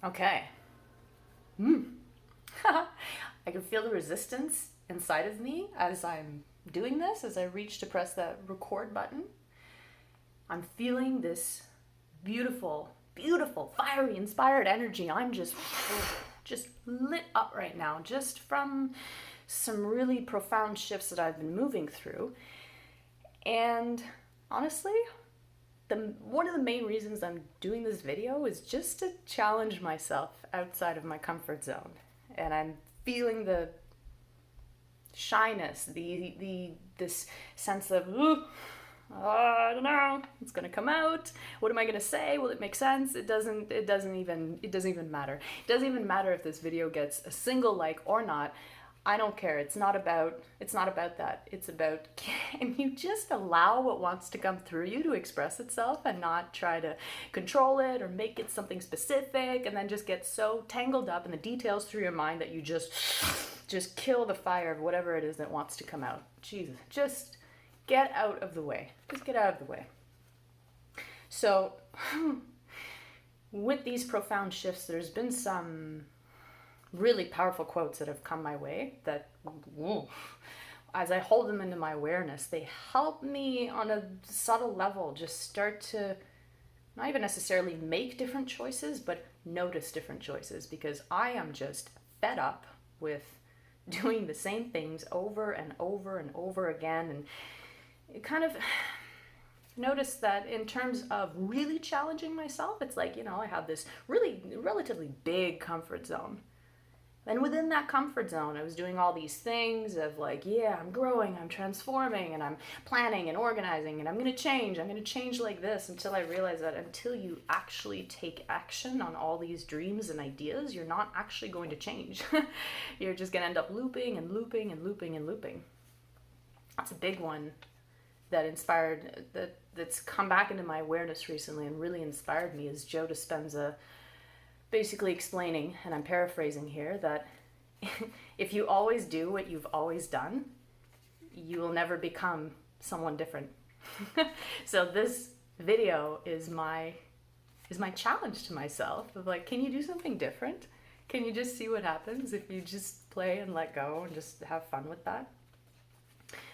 Okay. I can feel the resistance inside of me as I'm doing this, as I reach to press that record button. I'm feeling this beautiful, beautiful, fiery, inspired energy. I'm just lit up right now, just from some really profound shifts that I've been moving through. And honestly, one of the main reasons I'm doing this video is just to challenge myself outside of my comfort zone. And I'm feeling the shyness, the this sense of I don't know, it's gonna come out. What am I gonna say? Will it make sense? It doesn't even matter. It doesn't even matter if this video gets a single like or not. I don't care. It's not about that. It's about, can you just allow what wants to come through you to express itself and not try to control it or make it something specific and then just get so tangled up in the details through your mind that you just kill the fire of whatever it is that wants to come out. Jesus, just get out of the way. Just get out of the way. So, with these profound shifts, there's been some really powerful quotes that have come my way that, as I hold them into my awareness, they help me on a subtle level just start to not even necessarily make different choices, but notice different choices, because I am just fed up with doing the same things over and over and over again. And it kind of notice that in terms of really challenging myself, it's like, I have this really relatively big comfort zone. And within that comfort zone, I was doing all these things of like, yeah, I'm growing, I'm transforming, and I'm planning and organizing, and I'm going to change like this, until I realized that until you actually take action on all these dreams and ideas, you're not actually going to change. You're just going to end up looping and looping and looping and looping. That's a big one that's come back into my awareness recently and really inspired me, is Joe Dispenza basically explaining, and I'm paraphrasing here, that if you always do what you've always done, you will never become someone different. So this video is my challenge to myself of like, can you do something different? Can you just see what happens if you just play and let go and just have fun with that?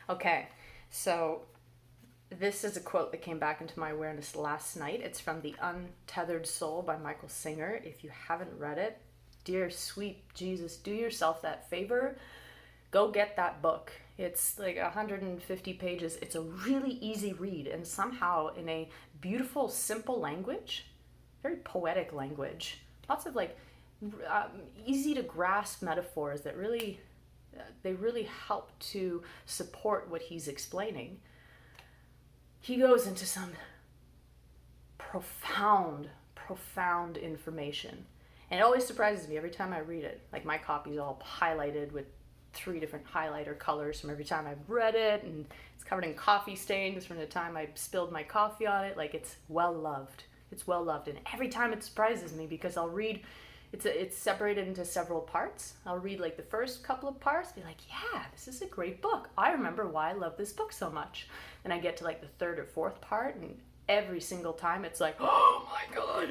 Okay, so this is a quote that came back into my awareness last night. It's from The Untethered Soul by Michael Singer. If you haven't read it, dear sweet Jesus, do yourself that favor. Go get that book. It's like 150 pages. It's a really easy read, and somehow in a beautiful, simple language, very poetic language. Lots of like easy to grasp metaphors that really help to support what he's explaining. He goes into some profound information. And it always surprises me every time I read it. Like, my copy's all highlighted with 3 different highlighter colors from every time I've read it, and it's covered in coffee stains from the time I spilled my coffee on it. Like, it's well loved. It's well loved. And every time it surprises me, because I'll read, it's separated into several parts. I'll read like the first couple of parts, be like, yeah, this is a great book. I remember why I love this book so much. And I get to like the 3rd or 4th part, and every single time it's like, oh my God.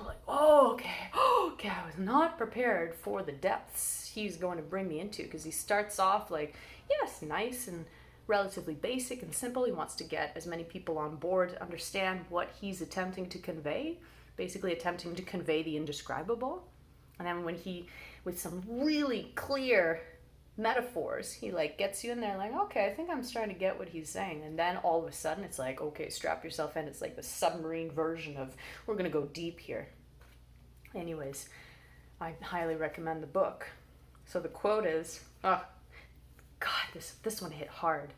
Like, oh, okay, I was not prepared for the depths he's going to bring me into, because he starts off like, yes, nice and relatively basic and simple. He wants to get as many people on board to understand what he's attempting to convey, basically attempting to convey the indescribable. And then when he, with some really clear metaphors, he like gets you in there like, okay, I think I'm starting to get what he's saying. And then all of a sudden it's like, okay, strap yourself in. It's like the submarine version of, we're gonna go deep here. Anyways, I highly recommend the book. So the quote is, oh God, this one hit hard.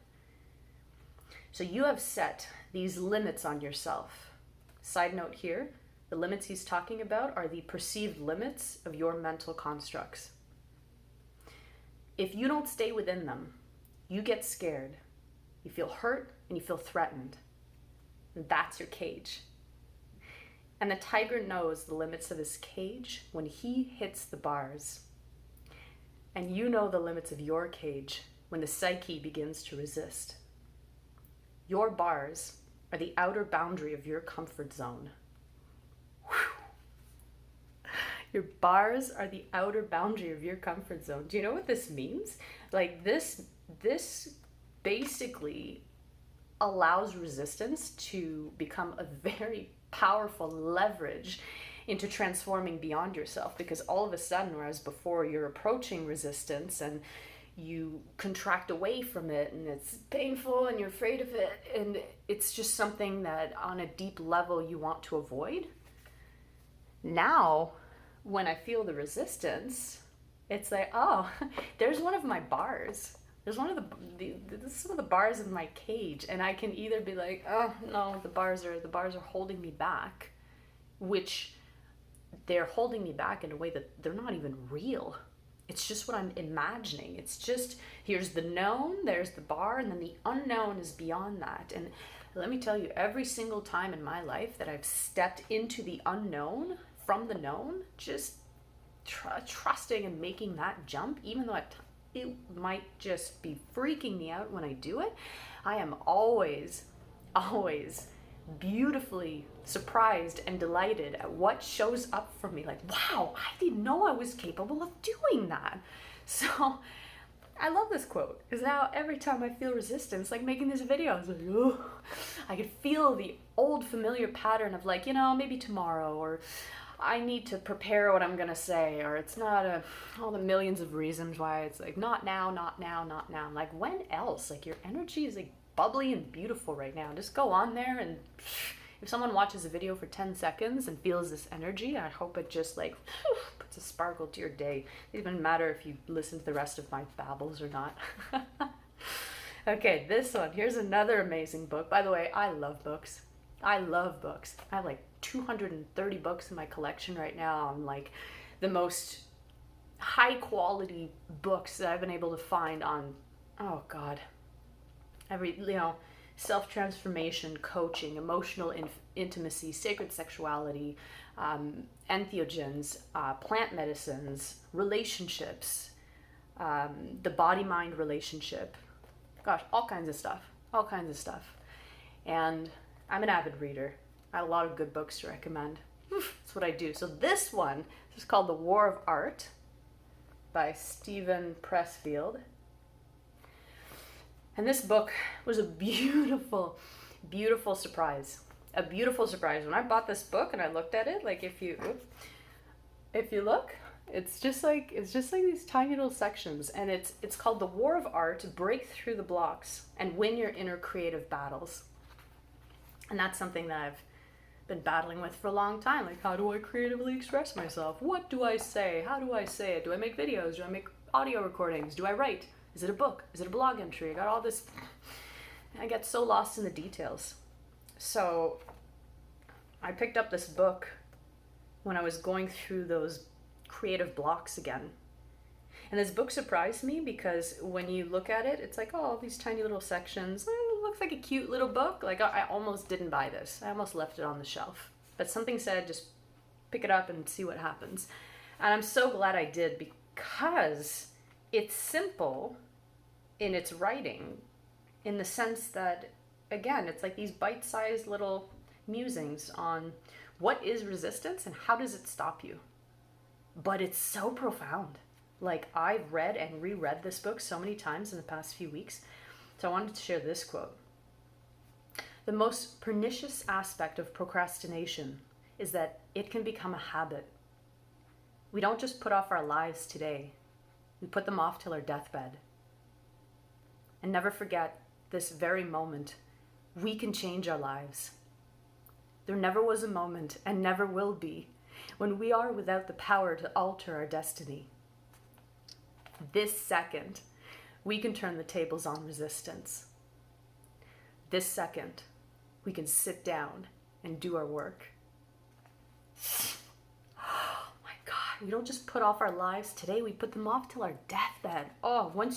So you have set these limits on yourself. Side note here, the limits he's talking about are the perceived limits of your mental constructs. If you don't stay within them, you get scared, you feel hurt, and you feel threatened. And that's your cage. And the tiger knows the limits of his cage when he hits the bars. And you know the limits of your cage when the psyche begins to resist. Your bars are the outer boundary of your comfort zone. Whew. Your bars are the outer boundary of your comfort zone. Do you know what this means? Like this basically allows resistance to become a very powerful leverage into transforming beyond yourself, because all of a sudden, whereas before you're approaching resistance and you contract away from it and it's painful and you're afraid of it and it's just something that on a deep level you want to avoid. Now, when I feel the resistance, it's like, oh, there's one of my bars. There's one of this is some of the bars in my cage, and I can either be like, oh no, the bars are holding me back, which they're holding me back in a way that they're not even real. It's just what I'm imagining. It's just, here's the known, there's the bar, and then the unknown is beyond that. And let me tell you, every single time in my life that I've stepped into the unknown from the known, just trusting and making that jump, even though it might just be freaking me out when I do it, I am always beautifully surprised and delighted at what shows up for me. Like, wow, I didn't know I was capable of doing that. So I love this quote, because now every time I feel resistance, like making this video, it's like, oh, I could feel the old familiar pattern of like, maybe tomorrow, or I need to prepare what I'm gonna say, or it's not all the millions of reasons why it's like, not now, not now, not now. I'm like, when else? Like, your energy is like bubbly and beautiful right now. Just go on there, and if someone watches a video for 10 seconds and feels this energy, I hope it just like puts a sparkle to your day. It doesn't even matter if you listen to the rest of my babbles or not. Okay, this one. Here's another amazing book. By the way, I love books. I have like 230 books in my collection right now. I'm like the most high quality books that I've been able to find on, oh God, every, self-transformation, coaching, emotional intimacy, sacred sexuality, entheogens, plant medicines, relationships, the body-mind relationship. Gosh, all kinds of stuff. And I'm an avid reader. I have a lot of good books to recommend. That's what I do. So this one is called The War of Art by Stephen Pressfield. And this book was a beautiful, beautiful surprise. A beautiful surprise. When I bought this book and I looked at it, like if you look, it's just like these tiny little sections, and it's called The War of Art: Break Through the Blocks and Win Your Inner Creative Battles. And that's something that I've been battling with for a long time. Like, how do I creatively express myself? What do I say? How do I say it? Do I make videos? Do I make audio recordings? Do I write? Is it a book? Is it a blog entry? I got all this. I get so lost in the details. So I picked up this book when I was going through those creative blocks again. And this book surprised me because when you look at it, it's like, oh, all these tiny little sections. It looks like a cute little book. Like, I almost didn't buy this. I almost left it on the shelf. But something said, just pick it up and see what happens. And I'm so glad I did, because it's simple in its writing, in the sense that, again, it's like these bite-sized little musings on what is resistance and how does it stop you. But it's so profound. Like, I've read and reread this book so many times in the past few weeks. So I wanted to share this quote. The most pernicious aspect of procrastination is that it can become a habit. We don't just put off our lives today. We put them off till our deathbed. And never forget this very moment. We can change our lives. There never was a moment, and never will be, when we are without the power to alter our destiny. This second, we can turn the tables on resistance. This second, we can sit down and do our work. Oh my God, we don't just put off our lives today, we put them off till our deathbed. Oh, when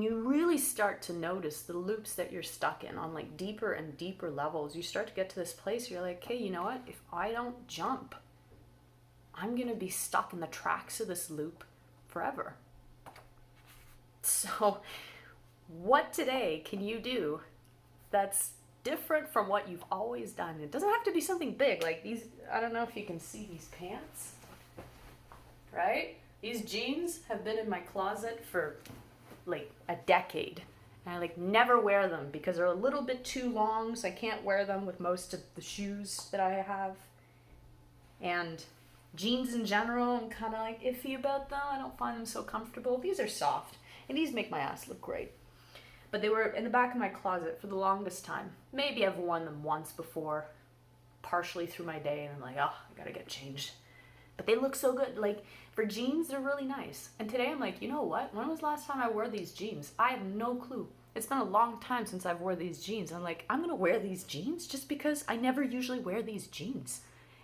you really start to notice the loops that you're stuck in on like deeper and deeper levels, you start to get to this place where you're like, hey, you know what? If I don't jump, I'm going to be stuck in the tracks of this loop forever. So what today can you do that's different from what you've always done. It doesn't have to be something big, like these, I don't know if you can see these pants, right? These jeans have been in my closet for like a decade. And I like never wear them because they're a little bit too long, so I can't wear them with most of the shoes that I have. And jeans in general, I'm kind of like iffy about them. I don't find them so comfortable. These are soft, and these make my ass look great. But they were in the back of my closet for the longest time. Maybe I've worn them once before, partially through my day, and I'm like, oh, I gotta get changed. But they look so good. Like, for jeans, they're really nice. And today I'm like, you know what? When was the last time I wore these jeans? I have no clue. It's been a long time since I've wore these jeans. I'm like, I'm gonna wear these jeans just because I never usually wear these jeans.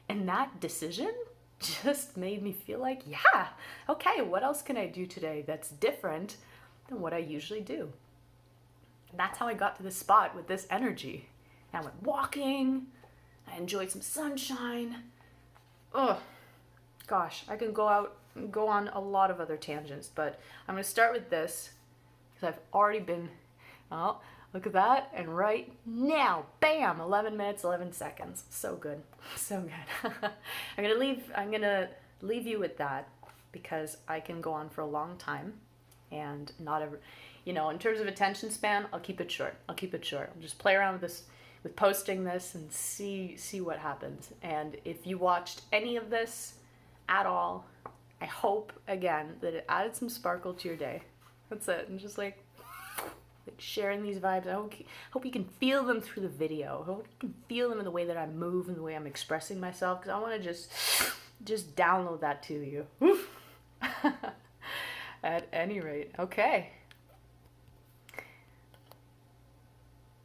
And that decision just made me feel like, yeah, okay, what else can I do today that's different than what I usually do? And that's how I got to this spot with this energy. And I went walking, I enjoyed some sunshine. Oh, gosh, I can go out and go on a lot of other tangents, but I'm going to start with this because I've already been, oh, look at that. And right now, bam, 11 minutes, 11 seconds. So good. So good. I'm going to leave you with that because I can go on for a long time and not ever, you know, in terms of attention span, I'll keep it short. I'll just play around with this, with posting this and see what happens. And if you watched any of this at all, I hope, again, that it added some sparkle to your day. That's it. And just like sharing these vibes. I hope you can feel them through the video. I hope you can feel them in the way that I move and the way I'm expressing myself, because I want to just download that to you. At any rate, okay.